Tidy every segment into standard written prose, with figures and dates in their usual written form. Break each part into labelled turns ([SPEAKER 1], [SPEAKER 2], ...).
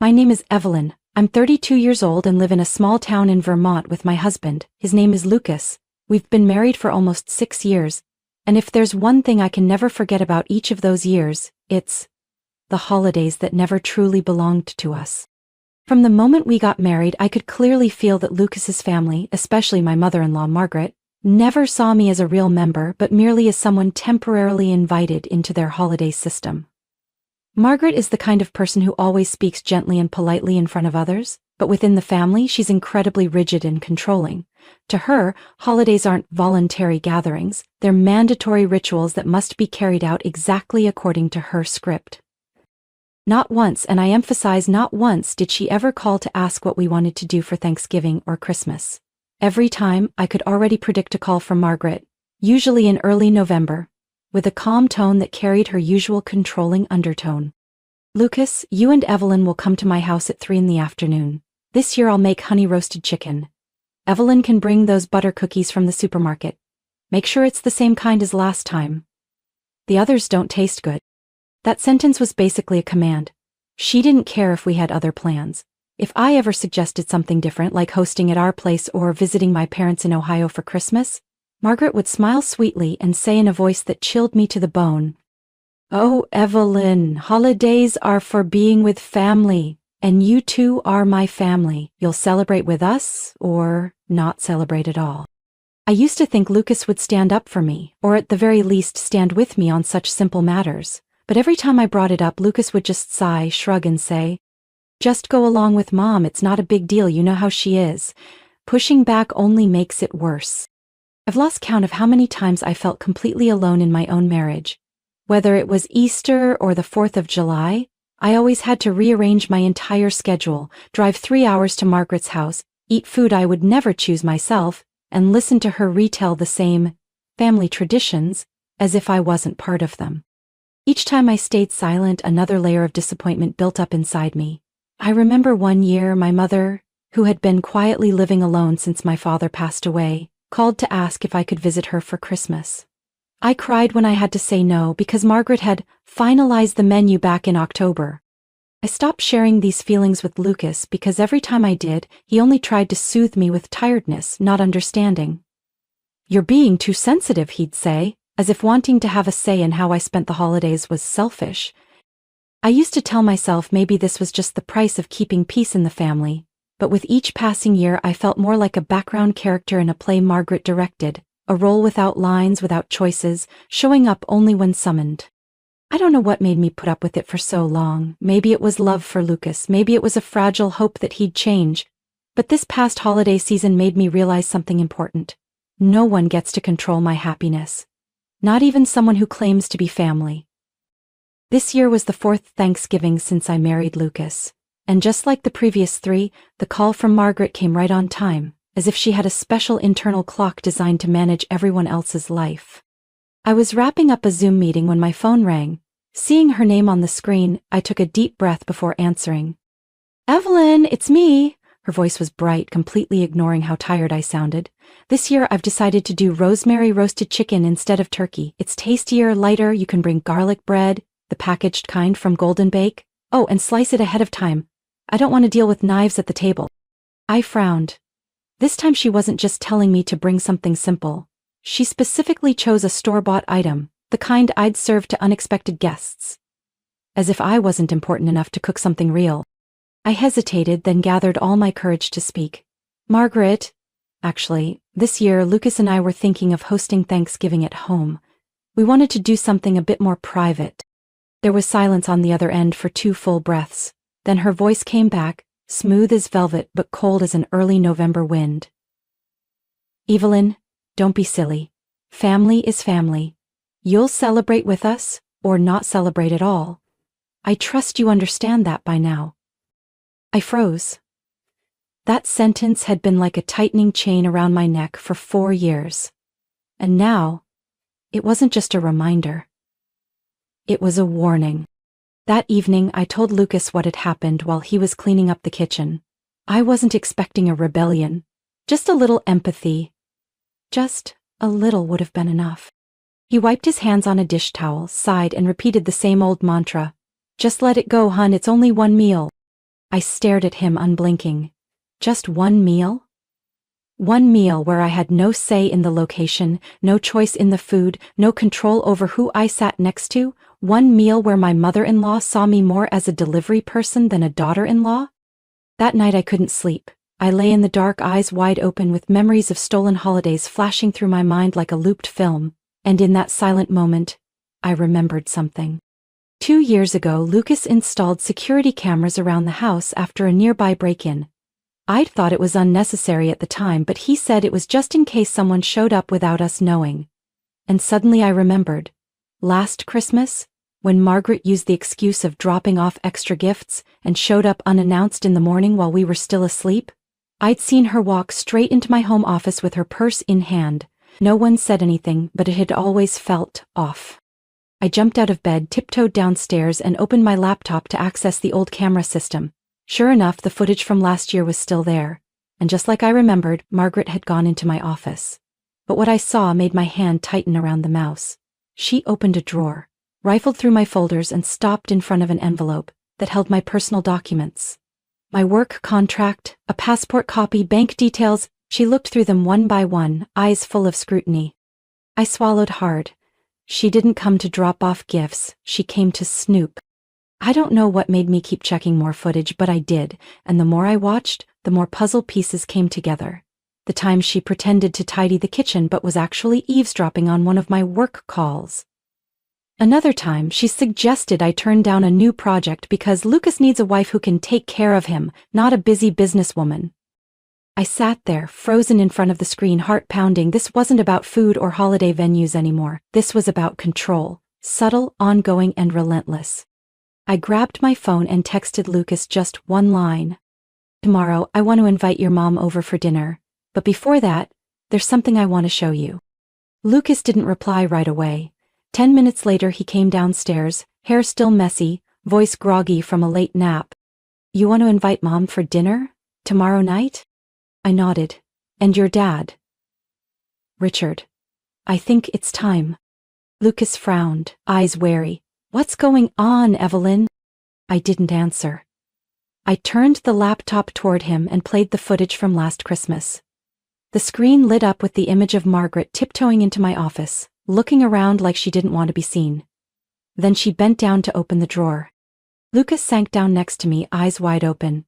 [SPEAKER 1] My name is Evelyn. I'm 32 years old and live in a small town in Vermont with my husband. His name is Lucas. We've been married for almost 6 years. And if there's one thing I can never forget about each of those years, it's the holidays that never truly belonged to us. From the moment we got married, I could clearly feel that Lucas's family, especially my mother-in-law Margaret, never saw me as a real member but merely as someone temporarily invited into their holiday system. Margaret is the kind of person who always speaks gently and politely in front of others, but within the family she's incredibly rigid and controlling. To her, holidays aren't voluntary gatherings, they're mandatory rituals that must be carried out exactly according to her script. Not once, and I emphasize not once, did she ever call to ask what we wanted to do for Thanksgiving or Christmas. Every time, I could already predict a call from Margaret, usually in early November, with a calm tone that carried her usual controlling undertone. "Lucas, you and Evelyn will come to my house at 3 in the afternoon. This year I'll make honey-roasted chicken. Evelyn can bring those butter cookies from the supermarket. Make sure it's the same kind as last time. The others don't taste good." That sentence was basically a command. She didn't care if we had other plans. If I ever suggested something different, like hosting at our place or visiting my parents in Ohio for Christmas, Margaret would smile sweetly and say in a voice that chilled me to the bone, "Oh, Evelyn, holidays are for being with family, and you two are my family. You'll celebrate with us, or not celebrate at all." I used to think Lucas would stand up for me, or at the very least stand with me on such simple matters. But every time I brought it up, Lucas would just sigh, shrug and say, "Just go along with Mom, it's not a big deal, you know how she is. Pushing back only makes it worse." I've lost count of how many times I felt completely alone in my own marriage. Whether it was Easter or the 4th of July, I always had to rearrange my entire schedule, drive 3 hours to Margaret's house, eat food I would never choose myself, and listen to her retell the same family traditions as if I wasn't part of them. Each time I stayed silent, another layer of disappointment built up inside me. I remember one year my mother, who had been quietly living alone since my father passed away, called to ask if I could visit her for Christmas. I cried when I had to say no because Margaret had finalized the menu back in October. I stopped sharing these feelings with Lucas because every time I did, he only tried to soothe me with tiredness, not understanding. "You're being too sensitive," he'd say, as if wanting to have a say in how I spent the holidays was selfish. I used to tell myself maybe this was just the price of keeping peace in the family, but with each passing year I felt more like a background character in a play Margaret directed, a role without lines, without choices, showing up only when summoned. I don't know what made me put up with it for so long. Maybe it was love for Lucas, maybe it was a fragile hope that he'd change. But this past holiday season made me realize something important. No one gets to control my happiness. Not even someone who claims to be family. This year was the 4th Thanksgiving since I married Lucas, and just like the previous 3, the call from Margaret came right on time, as if she had a special internal clock designed to manage everyone else's life. I was wrapping up a Zoom meeting when my phone rang. Seeing her name on the screen, I took a deep breath before answering. "Evelyn, it's me." Her voice was bright, completely ignoring how tired I sounded. "This year I've decided to do rosemary roasted chicken instead of turkey. It's tastier, lighter, you can bring garlic bread, the packaged kind from Golden Bake. Oh, and slice it ahead of time. I don't want to deal with knives at the table." I frowned. This time she wasn't just telling me to bring something simple. She specifically chose a store-bought item, the kind I'd serve to unexpected guests. As if I wasn't important enough to cook something real. I hesitated, then gathered all my courage to speak. "Margaret, actually, this year Lucas and I were thinking of hosting Thanksgiving at home. We wanted to do something a bit more private." There was silence on the other end for 2 full breaths. Then her voice came back, smooth as velvet but cold as an early November wind. "Evelyn, don't be silly. Family is family. You'll celebrate with us, or not celebrate at all. I trust you understand that by now." I froze. That sentence had been like a tightening chain around my neck for 4 years. And now, it wasn't just a reminder. It was a warning. That evening, I told Lucas what had happened while he was cleaning up the kitchen. I wasn't expecting a rebellion, just a little empathy. Just a little would have been enough. He wiped his hands on a dish towel, sighed, and repeated the same old mantra. "Just let it go, hun, it's only one meal." I stared at him unblinking. Just one meal? One meal where I had no say in the location, no choice in the food, no control over who I sat next to, one meal where my mother-in-law saw me more as a delivery person than a daughter-in-law? That night I couldn't sleep. I lay in the dark, eyes wide open, with memories of stolen holidays flashing through my mind like a looped film, and in that silent moment, I remembered something. 2 years ago, Lucas installed security cameras around the house after a nearby break-in. I'd thought it was unnecessary at the time, but he said it was just in case someone showed up without us knowing. And suddenly I remembered. Last Christmas, when Margaret used the excuse of dropping off extra gifts and showed up unannounced in the morning while we were still asleep, I'd seen her walk straight into my home office with her purse in hand. No one said anything, but it had always felt off. I jumped out of bed, tiptoed downstairs, and opened my laptop to access the old camera system. Sure enough, the footage from last year was still there, and just like I remembered, Margaret had gone into my office. But what I saw made my hand tighten around the mouse. She opened a drawer, rifled through my folders, and stopped in front of an envelope that held my personal documents. My work contract, a passport copy, bank details. She looked through them one by one, eyes full of scrutiny. I swallowed hard. She didn't come to drop off gifts, she came to snoop. I don't know what made me keep checking more footage, but I did, and the more I watched, the more puzzle pieces came together. The time she pretended to tidy the kitchen but was actually eavesdropping on one of my work calls. Another time, she suggested I turn down a new project because Lucas needs a wife who can take care of him, not a busy businesswoman. I sat there, frozen in front of the screen, heart pounding. This wasn't about food or holiday venues anymore. This was about control, subtle, ongoing, and relentless. I grabbed my phone and texted Lucas just one line. "Tomorrow, I want to invite your mom over for dinner. But before that, there's something I want to show you." Lucas didn't reply right away. 10 minutes later he came downstairs, hair still messy, voice groggy from a late nap. "You want to invite Mom for dinner? Tomorrow night?" I nodded. "And your dad?" "Richard. I think it's time." Lucas frowned, eyes wary. "What's going on, Evelyn?" I didn't answer. I turned the laptop toward him and played the footage from last Christmas. The screen lit up with the image of Margaret tiptoeing into my office, looking around like she didn't want to be seen. Then she bent down to open the drawer. Lucas sank down next to me, eyes wide open.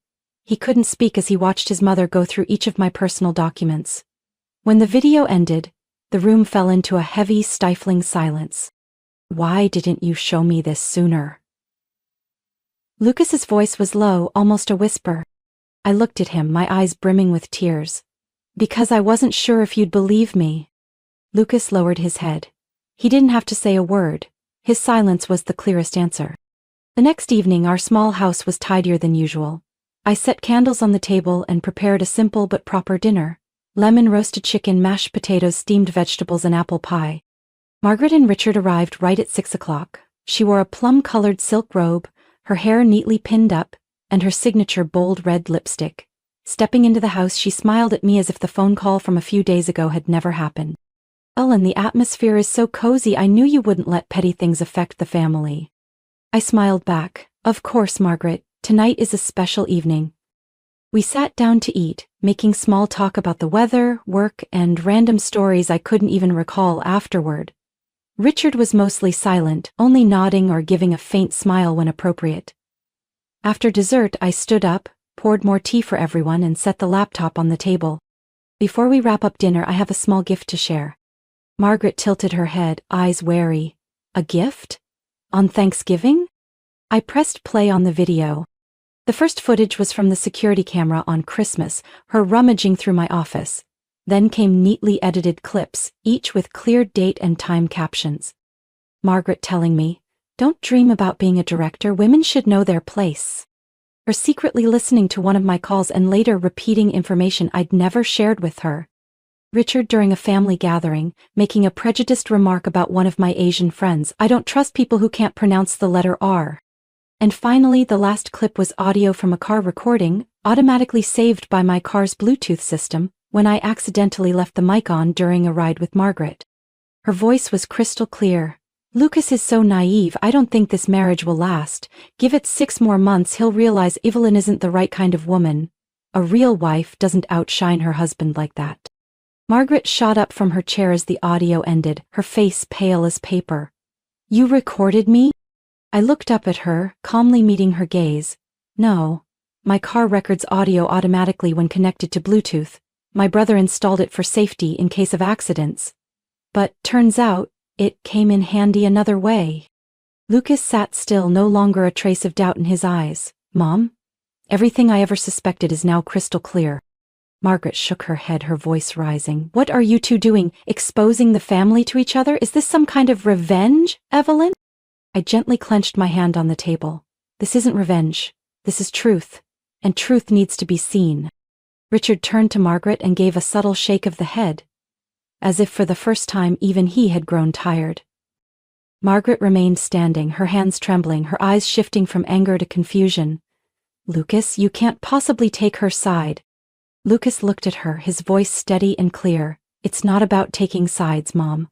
[SPEAKER 1] He couldn't speak as he watched his mother go through each of my personal documents. When the video ended, the room fell into a heavy, stifling silence. "Why didn't you show me this sooner?" Lucas's voice was low, almost a whisper. I looked at him, my eyes brimming with tears. "Because I wasn't sure if you'd believe me." Lucas lowered his head. He didn't have to say a word. His silence was the clearest answer. The next evening, our small house was tidier than usual. I set candles on the table and prepared a simple but proper dinner. Lemon roasted chicken, mashed potatoes, steamed vegetables, and apple pie. Margaret and Richard arrived right at 6 o'clock. She wore a plum-colored silk robe, her hair neatly pinned up, and her signature bold red lipstick. Stepping into the house, she smiled at me as if the phone call from a few days ago had never happened. "Ellen, the atmosphere is so cozy. I knew you wouldn't let petty things affect the family." I smiled back. "Of course, Margaret. Tonight is a special evening." We sat down to eat, making small talk about the weather, work, and random stories I couldn't even recall afterward. Richard was mostly silent, only nodding or giving a faint smile when appropriate. After dessert, I stood up, poured more tea for everyone, and set the laptop on the table. "Before we wrap up dinner, I have a small gift to share." Margaret tilted her head, eyes wary. "A gift? On Thanksgiving?" I pressed play on the video. The first footage was from the security camera on Christmas, her rummaging through my office. Then came neatly edited clips, each with clear date and time captions. Margaret telling me, "Don't dream about being a director, women should know their place." Or secretly listening to one of my calls and later repeating information I'd never shared with her. Richard during a family gathering, making a prejudiced remark about one of my Asian friends. "I don't trust people who can't pronounce the letter R." And finally, the last clip was audio from a car recording, automatically saved by my car's Bluetooth system, when I accidentally left the mic on during a ride with Margaret. Her voice was crystal clear. Lucas is so naive. I don't think this marriage will last. Give it 6 more months, he'll realize Evelyn isn't the right kind of woman. A real wife doesn't outshine her husband like that. Margaret shot up from her chair as the audio ended, her face pale as paper. You recorded me? I looked up at her, calmly meeting her gaze. No. My car records audio automatically when connected to Bluetooth. My brother installed it for safety in case of accidents. But, turns out, it came in handy another way. Lucas sat still, no longer a trace of doubt in his eyes. Mom? Everything I ever suspected is now crystal clear. Margaret shook her head, her voice rising. What are you two doing? Exposing the family to each other? Is this some kind of revenge, Evelyn? I gently clenched my hand on the table. This isn't revenge. This is truth. And truth needs to be seen. Richard turned to Margaret and gave a subtle shake of the head, as if for the first time even he had grown tired. Margaret remained standing, her hands trembling, her eyes shifting from anger to confusion. Lucas, you can't possibly take her side. Lucas looked at her, his voice steady and clear. It's not about taking sides, Mom.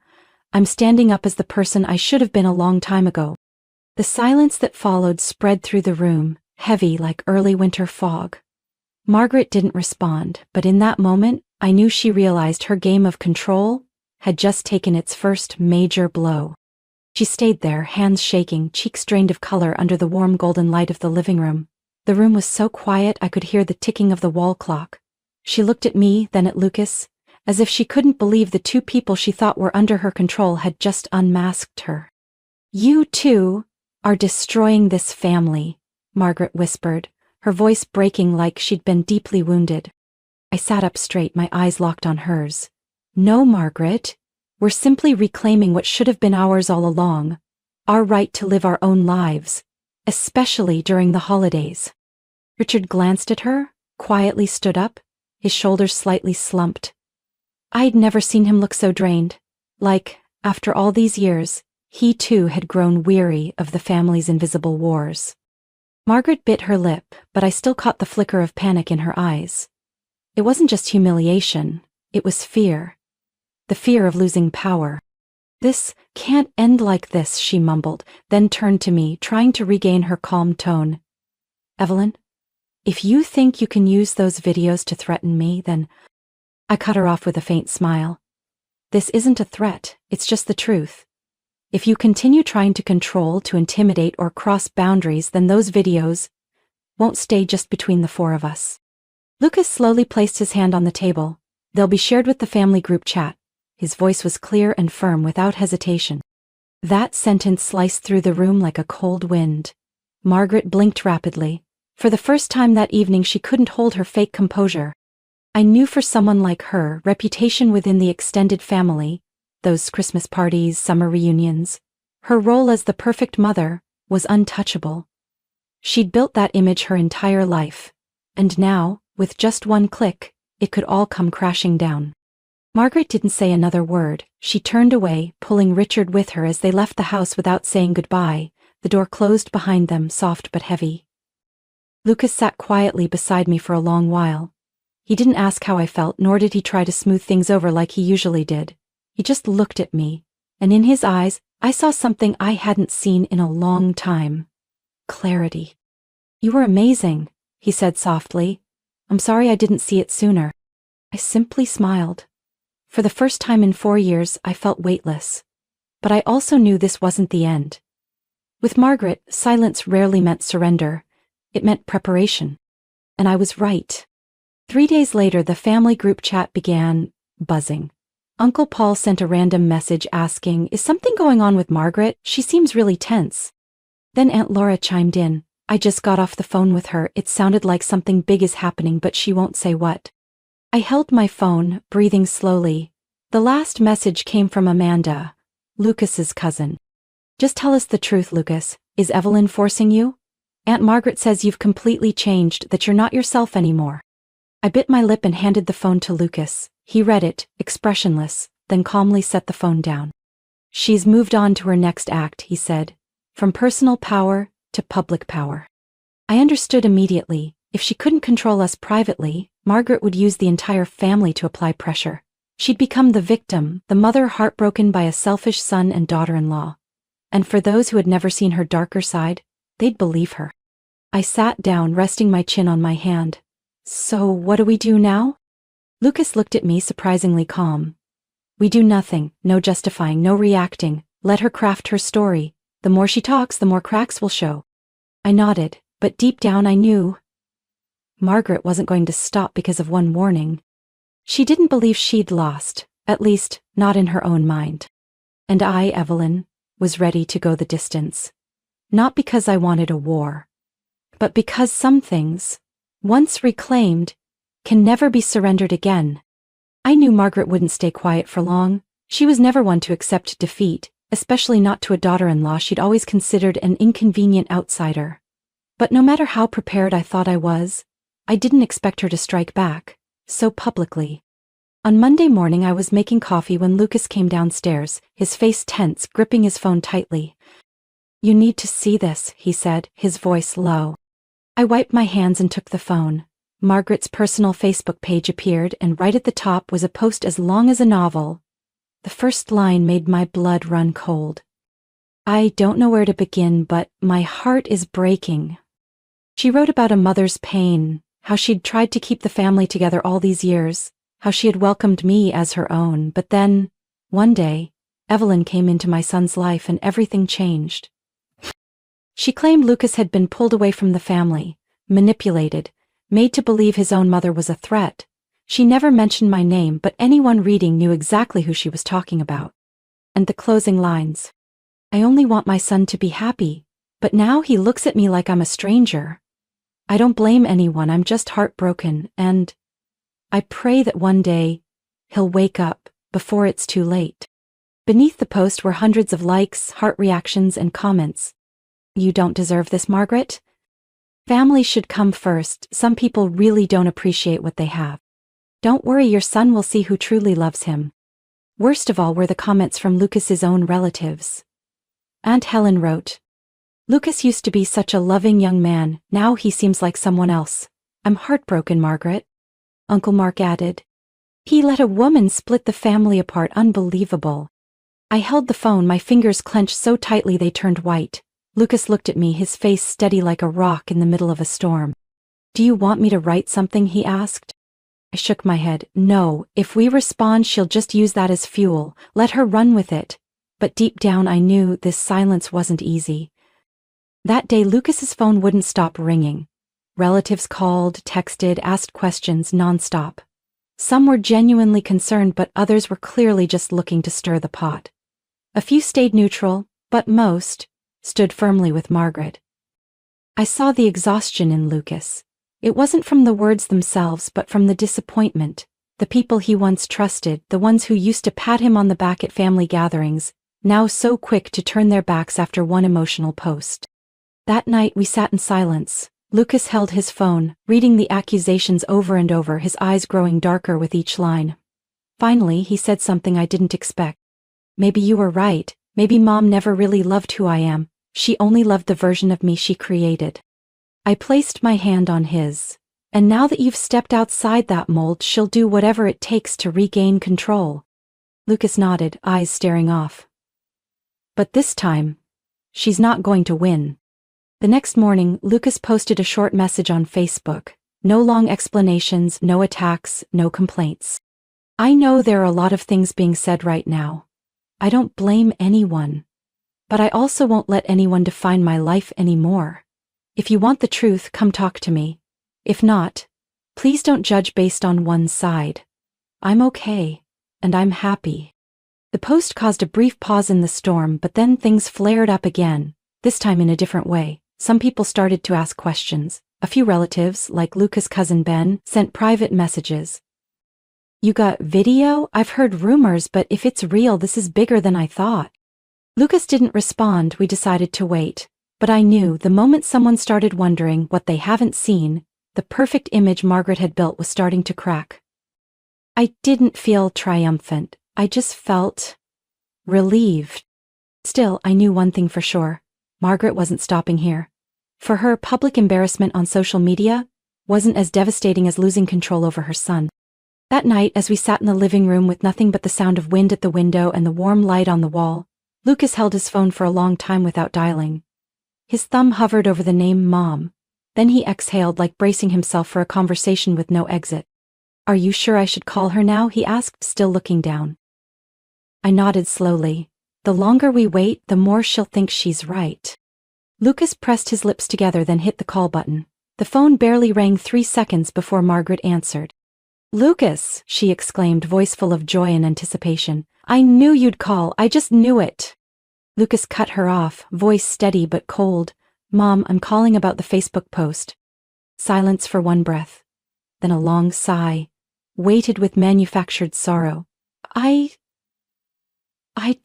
[SPEAKER 1] I'm standing up as the person I should have been a long time ago. The silence that followed spread through the room, heavy like early winter fog. Margaret didn't respond, but in that moment, I knew she realized her game of control had just taken its first major blow. She stayed there, hands shaking, cheeks drained of color under the warm golden light of the living room. The room was so quiet I could hear the ticking of the wall clock. She looked at me, then at Lucas, as if she couldn't believe the two people she thought were under her control had just unmasked her. You two are destroying this family, Margaret whispered, her voice breaking like she'd been deeply wounded. I sat up straight, my eyes locked on hers. No, Margaret. We're simply reclaiming what should have been ours all along. Our right to live our own lives, especially during the holidays. Richard glanced at her, quietly stood up, his shoulders slightly slumped. I'd never seen him look so drained. Like, after all these years, he too had grown weary of the family's invisible wars. Margaret bit her lip, but I still caught the flicker of panic in her eyes. It wasn't just humiliation, it was fear. The fear of losing power. This can't end like this, she mumbled, then turned to me, trying to regain her calm tone. Evelyn, if you think you can use those videos to threaten me, then... I cut her off with a faint smile. This isn't a threat, it's just the truth. If you continue trying to control, to intimidate, or cross boundaries, then those videos won't stay just between the four of us. Lucas slowly placed his hand on the table. They'll be shared with the family group chat. His voice was clear and firm, without hesitation. That sentence sliced through the room like a cold wind. Margaret blinked rapidly. For the first time that evening she couldn't hold her fake composure. I knew for someone like her, reputation within the extended family, those Christmas parties, summer reunions, her role as the perfect mother, was untouchable. She'd built that image her entire life. And now, with just one click, it could all come crashing down. Margaret didn't say another word. She turned away, pulling Richard with her as they left the house without saying goodbye. The door closed behind them, soft but heavy. Lucas sat quietly beside me for a long while. He didn't ask how I felt, nor did he try to smooth things over like he usually did. He just looked at me, and in his eyes, I saw something I hadn't seen in a long time. Clarity. You were amazing, he said softly. I'm sorry I didn't see it sooner. I simply smiled. For the first time in 4 years, I felt weightless. But I also knew this wasn't the end. With Margaret, silence rarely meant surrender. It meant preparation. And I was right. 3 days later, the family group chat began buzzing. Uncle Paul sent a random message asking, "Is something going on with Margaret? She seems really tense." Then Aunt Laura chimed in. "I just got off the phone with her. It sounded like something big is happening, but she won't say what." I held my phone, breathing slowly. The last message came from Amanda, Lucas's cousin. "Just tell us the truth, Lucas. Is Evelyn forcing you? Aunt Margaret says you've completely changed, that you're not yourself anymore." I bit my lip and handed the phone to Lucas. He read it, expressionless, then calmly set the phone down. "She's moved on to her next act," he said. "From personal power to public power." I understood immediately. If she couldn't control us privately, Margaret would use the entire family to apply pressure. She'd become the victim, the mother heartbroken by a selfish son and daughter-in-law. And for those who had never seen her darker side, they'd believe her. I sat down, resting my chin on my hand. So what do we do now? Lucas looked at me, surprisingly calm. We do nothing, no justifying, no reacting. Let her craft her story. The more she talks, the more cracks will show. I nodded, but deep down I knew Margaret wasn't going to stop because of one warning. She didn't believe she'd lost, at least, not in her own mind. And I, Evelyn, was ready to go the distance. Not because I wanted a war, but because some things, once reclaimed, can never be surrendered again. I knew Margaret wouldn't stay quiet for long. She was never one to accept defeat, especially not to a daughter-in-law she'd always considered an inconvenient outsider. But no matter how prepared I thought I was, I didn't expect her to strike back, so publicly. On Monday morning I was making coffee when Lucas came downstairs, his face tense, gripping his phone tightly. "You need to see this," he said, his voice low. I wiped my hands and took the phone. Margaret's personal Facebook page appeared, and right at the top was a post as long as a novel. The first line made my blood run cold. "I don't know where to begin, but my heart is breaking." She wrote about a mother's pain, how she'd tried to keep the family together all these years, how she had welcomed me as her own, but then, one day, Evelyn came into my son's life and everything changed. She claimed Lucas had been pulled away from the family, manipulated, made to believe his own mother was a threat. She never mentioned my name, but anyone reading knew exactly who she was talking about. And the closing lines. "I only want my son to be happy, but now he looks at me like I'm a stranger. I don't blame anyone, I'm just heartbroken, and I pray that one day he'll wake up before it's too late." Beneath the post were hundreds of likes, heart reactions, and comments. "You don't deserve this, Margaret. Family should come first. Some people really don't appreciate what they have. Don't worry, your son will see who truly loves him." Worst of all were the comments from Lucas's own relatives. Aunt Helen wrote, "Lucas used to be such a loving young man, now he seems like someone else. I'm heartbroken, Margaret." Uncle Mark added, "He let a woman split the family apart, unbelievable." I held the phone, my fingers clenched so tightly they turned white. Lucas looked at me, his face steady like a rock in the middle of a storm. "Do you want me to write something?" he asked. I shook my head. "No, if we respond she'll just use that as fuel. Let her run with it." But deep down I knew this silence wasn't easy. That day Lucas's phone wouldn't stop ringing. Relatives called, texted, asked questions nonstop. Some were genuinely concerned, but others were clearly just looking to stir the pot. A few stayed neutral, but most stood firmly with Margaret. I saw the exhaustion in Lucas. It wasn't from the words themselves, but from the disappointment. The people he once trusted, the ones who used to pat him on the back at family gatherings, now so quick to turn their backs after one emotional post. That night we sat in silence. Lucas held his phone, reading the accusations over and over, his eyes growing darker with each line. Finally, he said something I didn't expect. "Maybe you were right. Maybe Mom never really loved who I am. She only loved the version of me she created." I placed my hand on his. "And now that you've stepped outside that mold, she'll do whatever it takes to regain control." Lucas nodded, eyes staring off. "But this time, she's not going to win." The next morning, Lucas posted a short message on Facebook. No long explanations, no attacks, no complaints. "I know there are a lot of things being said right now. I don't blame anyone. But I also won't let anyone define my life anymore. If you want the truth, come talk to me. If not, please don't judge based on one side. I'm okay, and I'm happy." The post caused a brief pause in the storm, but then things flared up again, this time in a different way. Some people started to ask questions. A few relatives, like Lucas' cousin Ben, sent private messages. "You got video? I've heard rumors, but if it's real, this is bigger than I thought." Lucas didn't respond. We decided to wait. But I knew the moment someone started wondering what they haven't seen, the perfect image Margaret had built was starting to crack. I didn't feel triumphant. I just felt relieved. Still, I knew one thing for sure. Margaret wasn't stopping here. For her, public embarrassment on social media wasn't as devastating as losing control over her son. That night, as we sat in the living room with nothing but the sound of wind at the window and the warm light on the wall, Lucas held his phone for a long time without dialing. His thumb hovered over the name Mom. Then he exhaled, like bracing himself for a conversation with no exit. Are you sure I should call her now? He asked, still looking down. I nodded slowly. The longer we wait, the more she'll think she's right. Lucas pressed his lips together, then hit the call button. The phone barely rang 3 seconds before Margaret answered. Lucas, she exclaimed, voice full of joy and anticipation. I knew you'd call, I just knew it. Lucas cut her off, voice steady but cold. Mom, I'm calling about the Facebook post. Silence for one breath. Then a long sigh, weighted with manufactured sorrow. I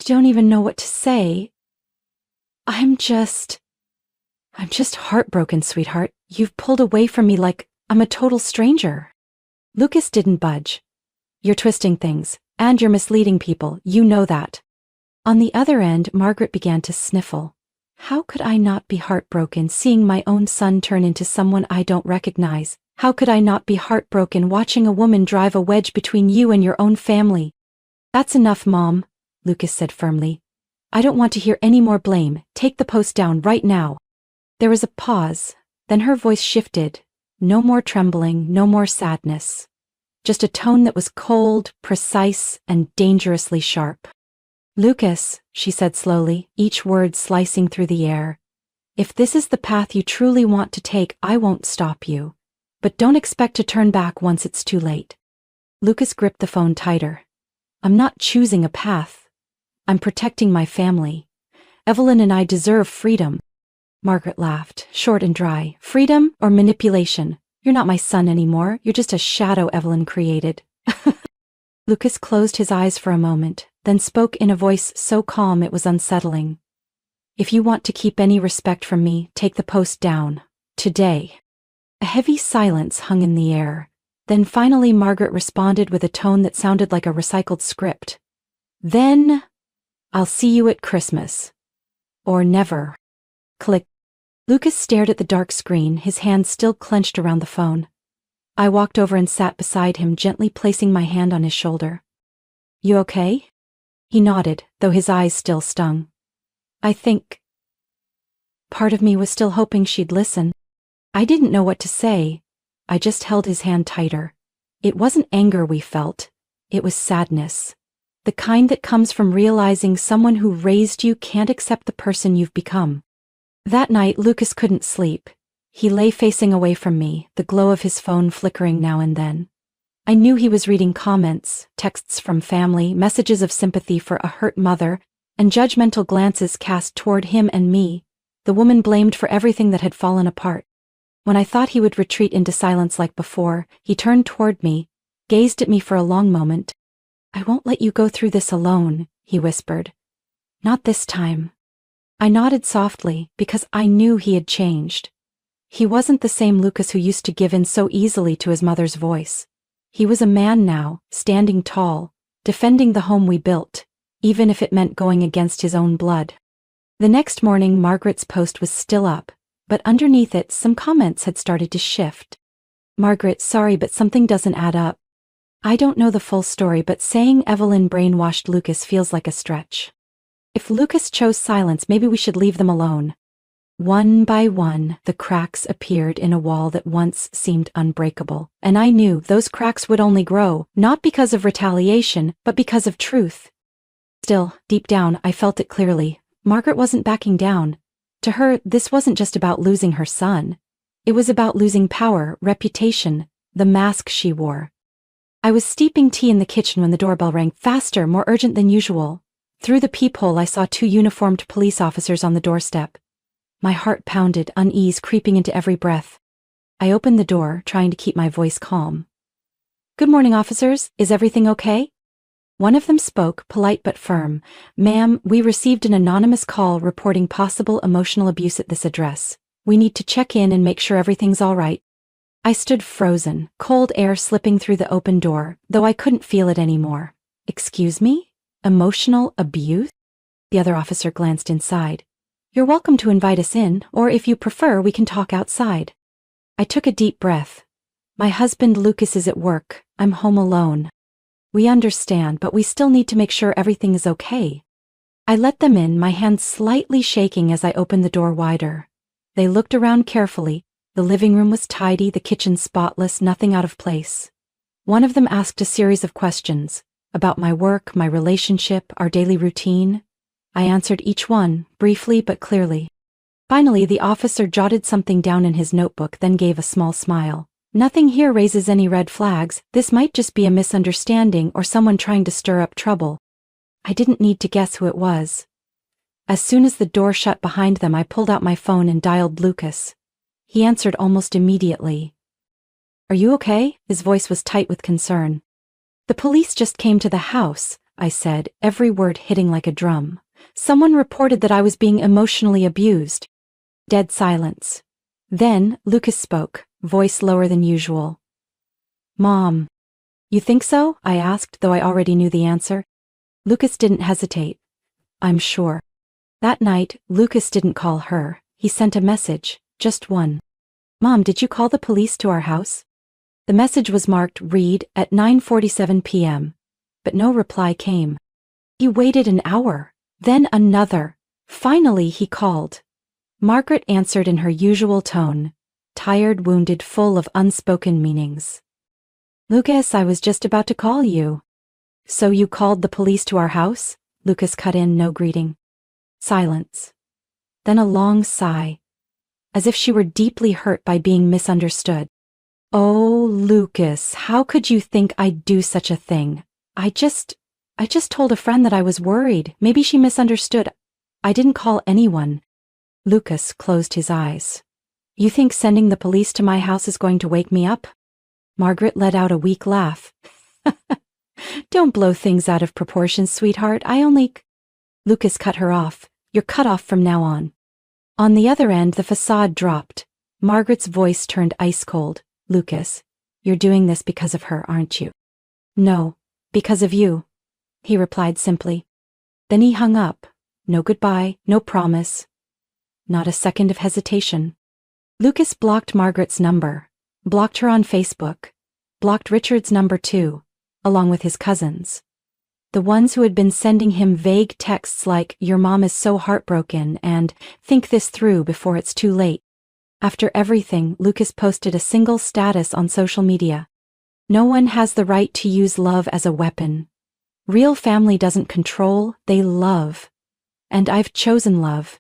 [SPEAKER 1] don't even know what to say. I'm just heartbroken, sweetheart. You've pulled away from me like I'm a total stranger. Lucas didn't budge. You're twisting things, and you're misleading people, you know that. On the other end, Margaret began to sniffle. How could I not be heartbroken seeing my own son turn into someone I don't recognize? How could I not be heartbroken watching a woman drive a wedge between you and your own family? That's enough, Mom, Lucas said firmly. I don't want to hear any more blame. Take the post down right now. There was a pause, then her voice shifted. No more trembling, no more sadness. Just a tone that was cold, precise, and dangerously sharp. Lucas, she said slowly, each word slicing through the air. If this is the path you truly want to take, I won't stop you. But don't expect to turn back once it's too late. Lucas gripped the phone tighter. I'm not choosing a path. I'm protecting my family. Evelyn and I deserve freedom. Margaret laughed, short and dry. Freedom or manipulation? You're not my son anymore. You're just a shadow Evelyn created. Lucas closed his eyes for a moment, then spoke in a voice so calm it was unsettling. If you want to keep any respect from me, take the post down. Today. A heavy silence hung in the air. Then finally Margaret responded with a tone that sounded like a recycled script. Then, I'll see you at Christmas. Or never. Click. Lucas stared at the dark screen, his hands still clenched around the phone. I walked over and sat beside him, gently placing my hand on his shoulder. You okay? He nodded, though his eyes still stung. I think. Part of me was still hoping she'd listen. I didn't know what to say. I just held his hand tighter. It wasn't anger we felt. It was sadness. The kind that comes from realizing someone who raised you can't accept the person you've become. That night, Lucas couldn't sleep. He lay facing away from me, the glow of his phone flickering now and then. I knew he was reading comments, texts from family, messages of sympathy for a hurt mother, and judgmental glances cast toward him and me, the woman blamed for everything that had fallen apart. When I thought he would retreat into silence like before, he turned toward me, gazed at me for a long moment. I won't let you go through this alone, he whispered. Not this time. I nodded softly, because I knew he had changed. He wasn't the same Lucas who used to give in so easily to his mother's voice. He was a man now, standing tall, defending the home we built, even if it meant going against his own blood. The next morning, Margaret's post was still up, but underneath it, some comments had started to shift. Margaret, sorry, but something doesn't add up. I don't know the full story, but saying Evelyn brainwashed Lucas feels like a stretch. If Lucas chose silence, maybe we should leave them alone. One by one, the cracks appeared in a wall that once seemed unbreakable, and I knew those cracks would only grow, not because of retaliation, but because of truth. Still, deep down, I felt it clearly. Margaret wasn't backing down. To her, this wasn't just about losing her son. It was about losing power, reputation, the mask she wore. I was steeping tea in the kitchen when the doorbell rang, faster, more urgent than usual. Through the peephole, I saw 2 uniformed police officers on the doorstep. My heart pounded, unease creeping into every breath. I opened the door, trying to keep my voice calm. Good morning, officers. Is everything okay? One of them spoke, polite but firm. Ma'am, we received an anonymous call reporting possible emotional abuse at this address. We need to check in and make sure everything's all right. I stood frozen, cold air slipping through the open door, though I couldn't feel it anymore. Excuse me? Emotional abuse? The other officer glanced inside. You're welcome to invite us in, or if you prefer, we can talk outside. I took a deep breath. My husband Lucas is at work. I'm home alone. We understand, but we still need to make sure everything is okay. I let them in, my hands slightly shaking as I opened the door wider. They looked around carefully. The living room was tidy, the kitchen spotless, nothing out of place. One of them asked a series of questions about my work, my relationship, our daily routine. I answered each one, briefly but clearly. Finally, the officer jotted something down in his notebook, then gave a small smile. Nothing here raises any red flags. This might just be a misunderstanding or someone trying to stir up trouble. I didn't need to guess who it was. As soon as the door shut behind them, I pulled out my phone and dialed Lucas. He answered almost immediately. "Are you okay?" His voice was tight with concern. "The police just came to the house," I said, every word hitting like a drum. "Someone reported that I was being emotionally abused." Dead silence. Then, Lucas spoke, voice lower than usual. "Mom." "You think so?" I asked, though I already knew the answer. Lucas didn't hesitate. "I'm sure." That night, Lucas didn't call her. He sent a message, just one. "Mom, did you call the police to our house?" The message was marked read at 9:47 p.m., but no reply came. He waited an hour, then another. Finally, he called. Margaret answered in her usual tone, tired, wounded, full of unspoken meanings. "Lucas, I was just about to call you." "So you called the police to our house?" Lucas cut in, no greeting. Silence. Then a long sigh, as if she were deeply hurt by being misunderstood. "Oh, Lucas, how could you think I'd do such a thing? I just told a friend that I was worried. Maybe she misunderstood. I didn't call anyone." Lucas closed his eyes. "You think sending the police to my house is going to wake me up?" Margaret let out a weak laugh. "Don't blow things out of proportion, sweetheart. Lucas cut her off. "You're cut off from now on." On the other end, the facade dropped. Margaret's voice turned ice cold. "Lucas, you're doing this because of her, aren't you?" "No, because of you," he replied simply. Then he hung up. No goodbye, no promise. Not a second of hesitation. Lucas blocked Margaret's number, blocked her on Facebook, blocked Richard's number too, along with his cousins. The ones who had been sending him vague texts like, "Your mom is so heartbroken," and "Think this through before it's too late." After everything, Lucas posted a single status on social media. "No one has the right to use love as a weapon. Real family doesn't control, they love. And I've chosen love."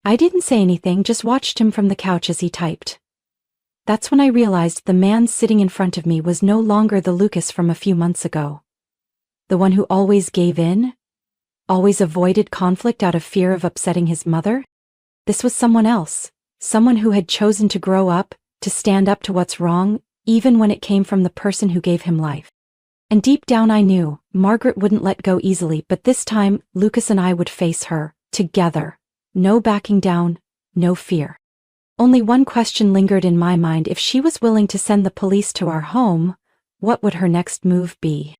[SPEAKER 1] I didn't say anything, just watched him from the couch as he typed. That's when I realized the man sitting in front of me was no longer the Lucas from a few months ago. The one who always gave in? Always avoided conflict out of fear of upsetting his mother? This was someone else. Someone who had chosen to grow up, to stand up to what's wrong, even when it came from the person who gave him life. And deep down I knew, Margaret wouldn't let go easily, but this time, Lucas and I would face her, together. No backing down, no fear. Only one question lingered in my mind: if she was willing to send the police to our home, what would her next move be?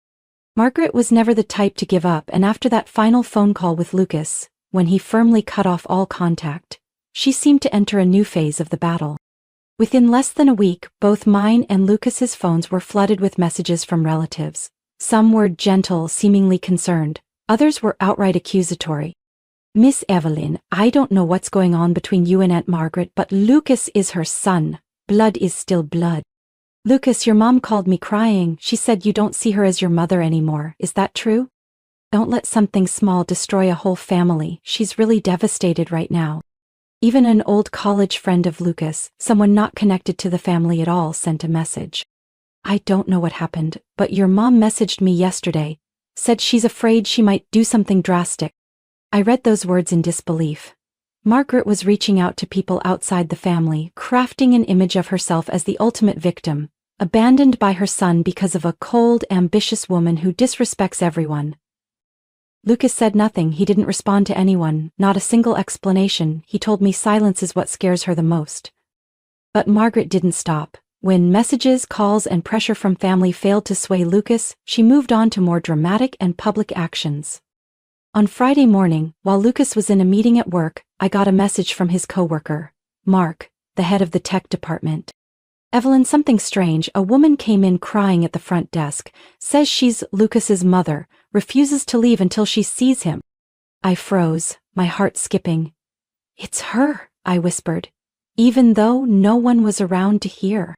[SPEAKER 1] Margaret was never the type to give up, and after that final phone call with Lucas, when he firmly cut off all contact, she seemed to enter a new phase of the battle. Within less than a week, both mine and Lucas's phones were flooded with messages from relatives. Some were gentle, seemingly concerned. Others were outright accusatory. "Miss Evelyn, I don't know what's going on between you and Aunt Margaret, but Lucas is her son. Blood is still blood. Lucas, your mom called me crying. She said you don't see her as your mother anymore. Is that true? Don't let something small destroy a whole family. She's really devastated right now." Even an old college friend of Lucas, someone not connected to the family at all, sent a message. "I don't know what happened, but your mom messaged me yesterday, said she's afraid she might do something drastic." I read those words in disbelief. Margaret was reaching out to people outside the family, crafting an image of herself as the ultimate victim, abandoned by her son because of a cold, ambitious woman who disrespects everyone. Lucas said nothing. He didn't respond to anyone, not a single explanation. He told me silence is what scares her the most. But Margaret didn't stop. When messages, calls, and pressure from family failed to sway Lucas, she moved on to more dramatic and public actions. On Friday morning, while Lucas was in a meeting at work, I got a message from his coworker, Mark, the head of the tech department. "Evelyn, something strange. A woman came in crying at the front desk, says she's Lucas's mother, refuses to leave until she sees him." I froze, my heart skipping. It's her, I whispered, even though no one was around to hear.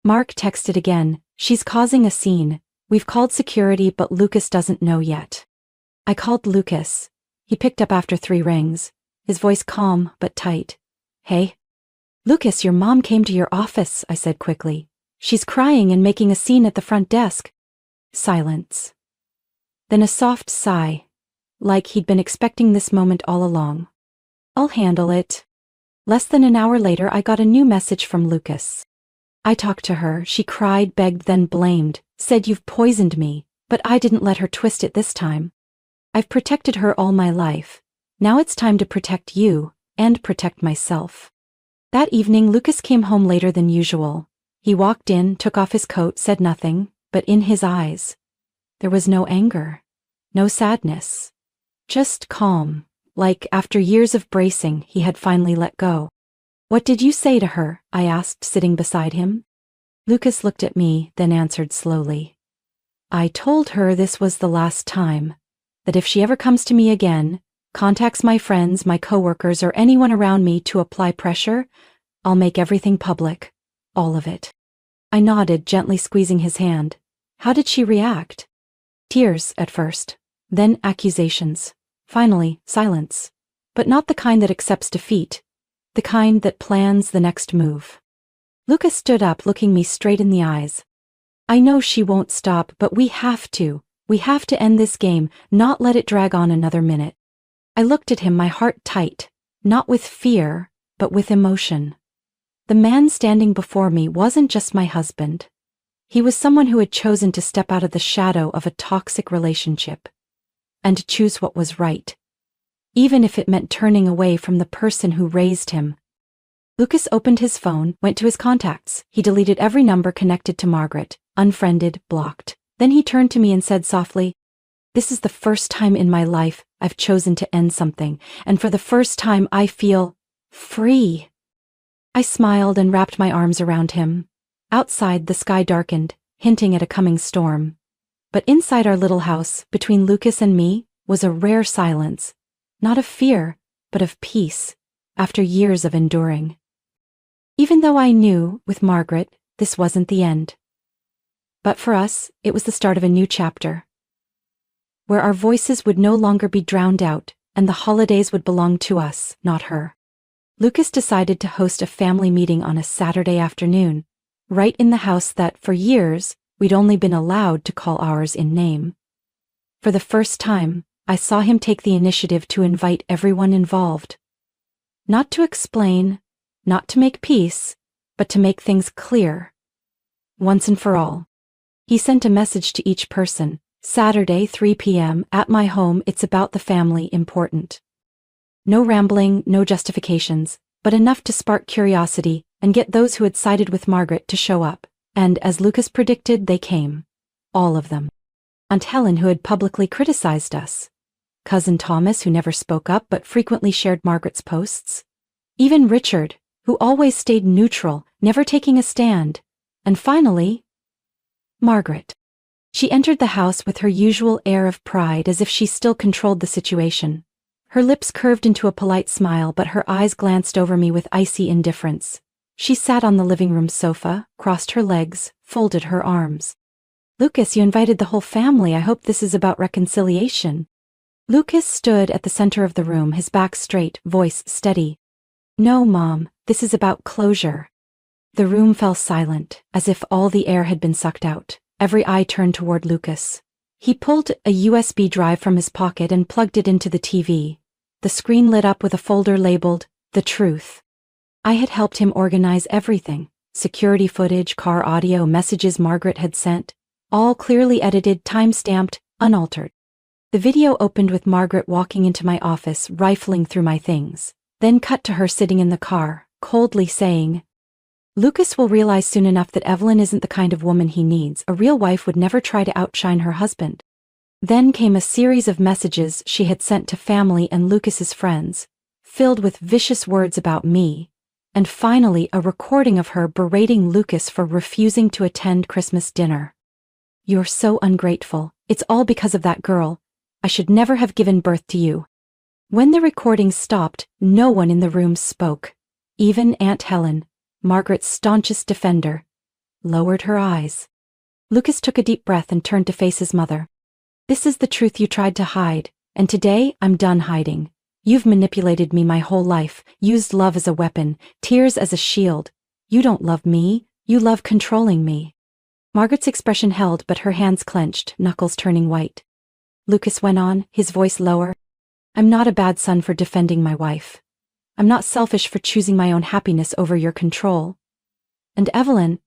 [SPEAKER 1] Mark texted again, she's causing a scene. We've called security but Lucas doesn't know yet. I called Lucas. He picked up after 3 rings, his voice calm but tight. Hey? Lucas, your mom came to your office, I said quickly. She's crying and making a scene at the front desk. Silence. Then a soft sigh, like he'd been expecting this moment all along. I'll handle it. Less than an hour later, I got a new message from Lucas. I talked to her, she cried, begged, then blamed, said you've poisoned me, but I didn't let her twist it this time. I've protected her all my life. Now it's time to protect you, and protect myself. That evening, Lucas came home later than usual. He walked in, took off his coat, said nothing, but in his eyes, there was no anger, no sadness, just calm, like after years of bracing, he had finally let go. What did you say to her? I asked, sitting beside him. Lucas looked at me, then answered slowly. I told her this was the last time, that if she ever comes to me again, contacts my friends, my coworkers, or anyone around me to apply pressure, I'll make everything public, all of it. I nodded, gently squeezing his hand. How did she react? Tears at first, then accusations, finally silence, but not the kind that accepts defeat, the kind that plans the next move. Lucas stood up, looking me straight in the eyes. I know she won't stop, but we have to. We have to end this game, not let it drag on another minute. I looked at him, my heart tight, not with fear, but with emotion. The man standing before me wasn't just my husband. He was someone who had chosen to step out of the shadow of a toxic relationship and to choose what was right, even if it meant turning away from the person who raised him. Lucas opened his phone, went to his contacts. He deleted every number connected to Margaret, unfriended, blocked. Then he turned to me and said softly, "This is the first time in my life I've chosen to end something, and for the first time I feel free." I smiled and wrapped my arms around him. Outside, the sky darkened, hinting at a coming storm. But inside our little house, between Lucas and me, was a rare silence, not of fear, but of peace, after years of enduring. Even though I knew, with Margaret, this wasn't the end. But for us, it was the start of a new chapter, where our voices would no longer be drowned out, and the holidays would belong to us, not her. Lucas decided to host a family meeting on a Saturday afternoon, right in the house that, for years, we'd only been allowed to call ours in name. For the first time, I saw him take the initiative to invite everyone involved. Not to explain, not to make peace, but to make things clear. Once and for all. He sent a message to each person, Saturday, 3 p.m., at my home, it's about the family, important. No rambling, no justifications, but enough to spark curiosity and get those who had sided with Margaret to show up. And as Lucas predicted, they came. All of them. Aunt Helen, who had publicly criticized us. Cousin Thomas, who never spoke up but frequently shared Margaret's posts. Even Richard, who always stayed neutral, never taking a stand. And finally, Margaret. She entered the house with her usual air of pride, as if she still controlled the situation. Her lips curved into a polite smile, but her eyes glanced over me with icy indifference. She sat on the living room sofa, crossed her legs, folded her arms. "Lucas, you invited the whole family. I hope this is about reconciliation." Lucas stood at the center of the room, his back straight, voice steady. "No, Mom, this is about closure." The room fell silent, as if all the air had been sucked out. Every eye turned toward Lucas. He pulled a USB drive from his pocket and plugged it into the TV. The screen lit up with a folder labeled, "The Truth." I had helped him organize everything. Security footage, car audio, messages Margaret had sent. All clearly edited, time-stamped, unaltered. The video opened with Margaret walking into my office, rifling through my things. Then cut to her sitting in the car, coldly saying, "Lucas will realize soon enough that Evelyn isn't the kind of woman he needs. A real wife would never try to outshine her husband." Then came a series of messages she had sent to family and Lucas's friends, filled with vicious words about me, and finally a recording of her berating Lucas for refusing to attend Christmas dinner. "You're so ungrateful. It's all because of that girl. I should never have given birth to you." When the recording stopped, no one in the room spoke. Even Aunt Helen, Margaret's staunchest defender, lowered her eyes. Lucas took a deep breath and turned to face his mother. "This is the truth you tried to hide, and today I'm done hiding. You've manipulated me my whole life, used love as a weapon, tears as a shield. You don't love me, you love controlling me." Margaret's expression held, but her hands clenched, knuckles turning white. Lucas went on, his voice lower. "I'm not a bad son for defending my wife. I'm not selfish for choosing my own happiness over your control. And Evelyn,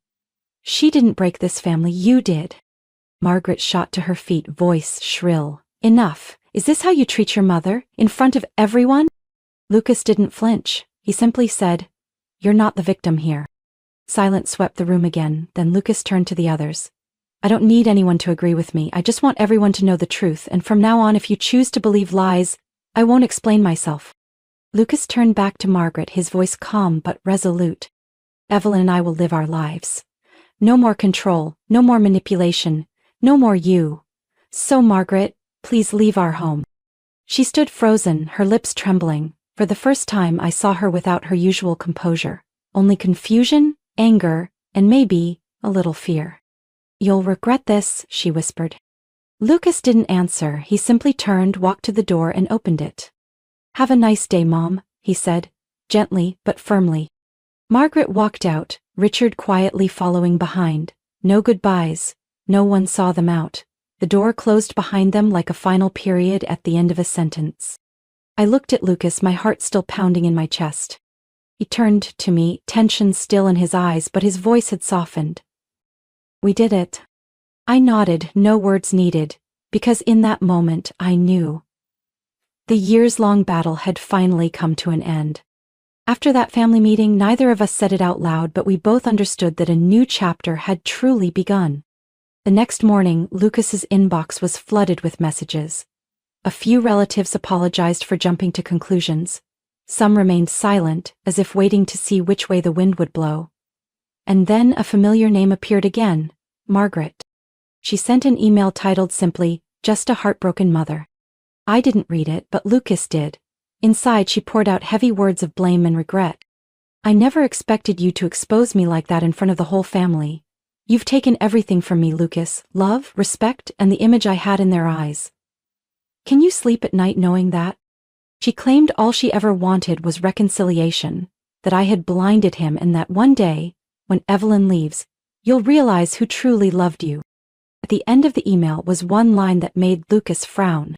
[SPEAKER 1] she didn't break this family, you did." Margaret shot to her feet, voice shrill. "Enough. Is this how you treat your mother? In front of everyone?" Lucas didn't flinch. He simply said, "You're not the victim here." Silence swept the room again, then Lucas turned to the others. "I don't need anyone to agree with me. I just want everyone to know the truth, and from now on if you choose to believe lies, I won't explain myself." Lucas turned back to Margaret, his voice calm but resolute. "Evelyn and I will live our lives. No more control, no more manipulation, no more you. So Margaret, please leave our home." She stood frozen, her lips trembling. For the first time I saw her without her usual composure. Only confusion, anger, and maybe a little fear. "You'll regret this," she whispered. Lucas didn't answer. He simply turned, walked to the door, and opened it. "Have a nice day, Mom," he said, gently but firmly. Margaret walked out, Richard quietly following behind. No goodbyes. No one saw them out. The door closed behind them like a final period at the end of a sentence. I looked at Lucas, my heart still pounding in my chest. He turned to me, tension still in his eyes, but his voice had softened. "We did it." I nodded, no words needed, because in that moment I knew. The years-long battle had finally come to an end. After that family meeting, neither of us said it out loud, but we both understood that a new chapter had truly begun. The next morning, Lucas's inbox was flooded with messages. A few relatives apologized for jumping to conclusions. Some remained silent, as if waiting to see which way the wind would blow. And then a familiar name appeared again, Margaret. She sent an email titled simply, "Just a Heartbroken Mother." I didn't read it, but Lucas did. Inside, she poured out heavy words of blame and regret. "I never expected you to expose me like that in front of the whole family. You've taken everything from me, Lucas, love, respect, and the image I had in their eyes. Can you sleep at night knowing that?" She claimed all she ever wanted was reconciliation, that I had blinded him, and that one day, when Evelyn leaves, you'll realize who truly loved you. At the end of the email was one line that made Lucas frown.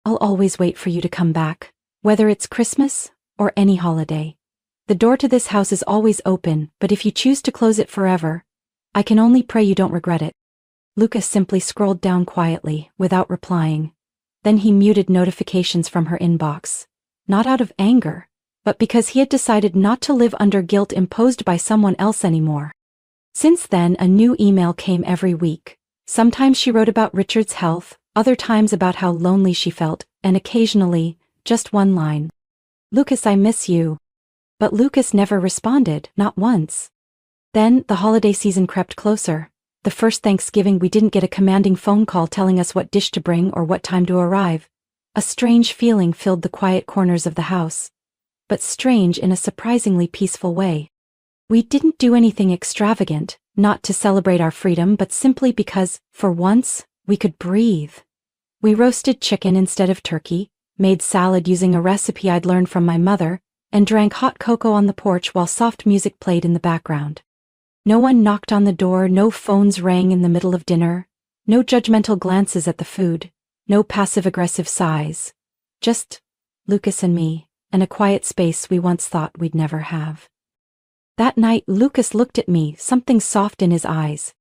[SPEAKER 1] "I'll always wait for you to come back, whether it's Christmas or any holiday. The door to this house is always open, but if you choose to close it forever, I can only pray you don't regret it." Lucas simply scrolled down quietly, without replying. Then he muted notifications from her inbox. Not out of anger, but because he had decided not to live under guilt imposed by someone else anymore. Since then, a new email came every week. Sometimes she wrote about Richard's health, other times about how lonely she felt, and occasionally, just one line. "Lucas, I miss you." But Lucas never responded, not once. Then, the holiday season crept closer. The first Thanksgiving, we didn't get a commanding phone call telling us what dish to bring or what time to arrive. A strange feeling filled the quiet corners of the house. But strange in a surprisingly peaceful way. We didn't do anything extravagant, not to celebrate our freedom, but simply because, for once, we could breathe. We roasted chicken instead of turkey, made salad using a recipe I'd learned from my mother, and drank hot cocoa on the porch while soft music played in the background. No one knocked on the door, no phones rang in the middle of dinner, no judgmental glances at the food, no passive-aggressive sighs. Just Lucas and me, and a quiet space we once thought we'd never have. That night, Lucas looked at me, something soft in his eyes.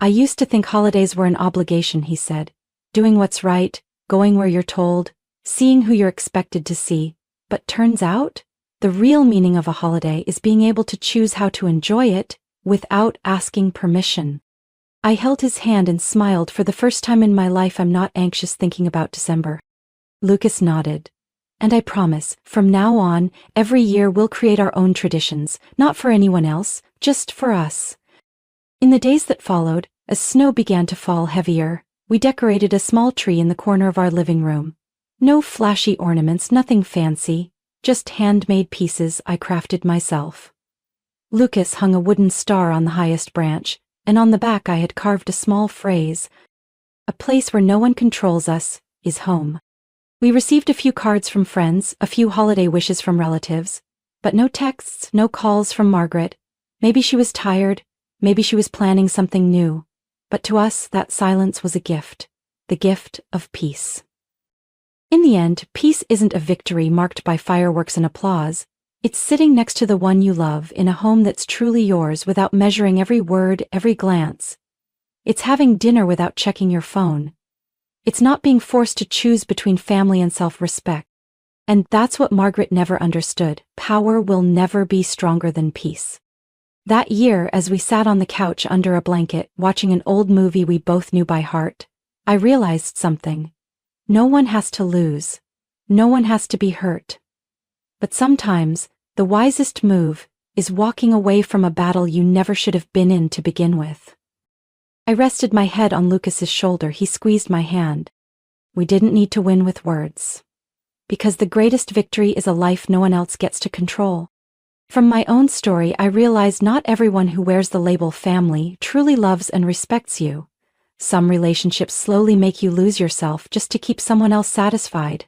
[SPEAKER 1] "I used to think holidays were an obligation," he said. "Doing what's right, going where you're told, seeing who you're expected to see. But turns out, the real meaning of a holiday is being able to choose how to enjoy it without asking permission." I held his hand and smiled. For the first time in my life, I'm not anxious thinking about December. Lucas nodded. "And I promise, from now on, every year we'll create our own traditions, not for anyone else, just for us." In the days that followed, as snow began to fall heavier, we decorated a small tree in the corner of our living room. No flashy ornaments, nothing fancy, just handmade pieces I crafted myself. Lucas hung a wooden star on the highest branch, and on the back I had carved a small phrase, "A place where no one controls us is home." We received a few cards from friends, a few holiday wishes from relatives, but no texts, no calls from Margaret. Maybe she was tired, maybe she was planning something new, but to us that silence was a gift, the gift of peace. In the end, peace isn't a victory marked by fireworks and applause. It's sitting next to the one you love in a home that's truly yours without measuring every word, every glance. It's having dinner without checking your phone. It's not being forced to choose between family and self-respect. And that's what Margaret never understood. Power will never be stronger than peace. That year, as we sat on the couch under a blanket, watching an old movie we both knew by heart, I realized something. No one has to lose. No one has to be hurt. But sometimes, the wisest move is walking away from a battle you never should have been in to begin with. I rested my head on Lucas's shoulder. He squeezed my hand. We didn't need to win with words. Because the greatest victory is a life no one else gets to control. From my own story, I realized not everyone who wears the label family truly loves and respects you. Some relationships slowly make you lose yourself just to keep someone else satisfied.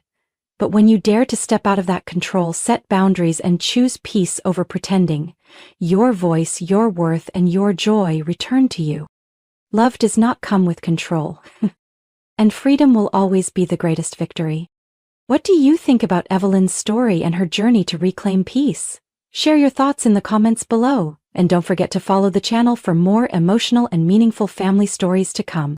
[SPEAKER 1] But when you dare to step out of that control, set boundaries, and choose peace over pretending, your voice, your worth, and your joy return to you. Love does not come with control. And freedom will always be the greatest victory. What do you think about Evelyn's story and her journey to reclaim peace? Share your thoughts in the comments below, and don't forget to follow the channel for more emotional and meaningful family stories to come.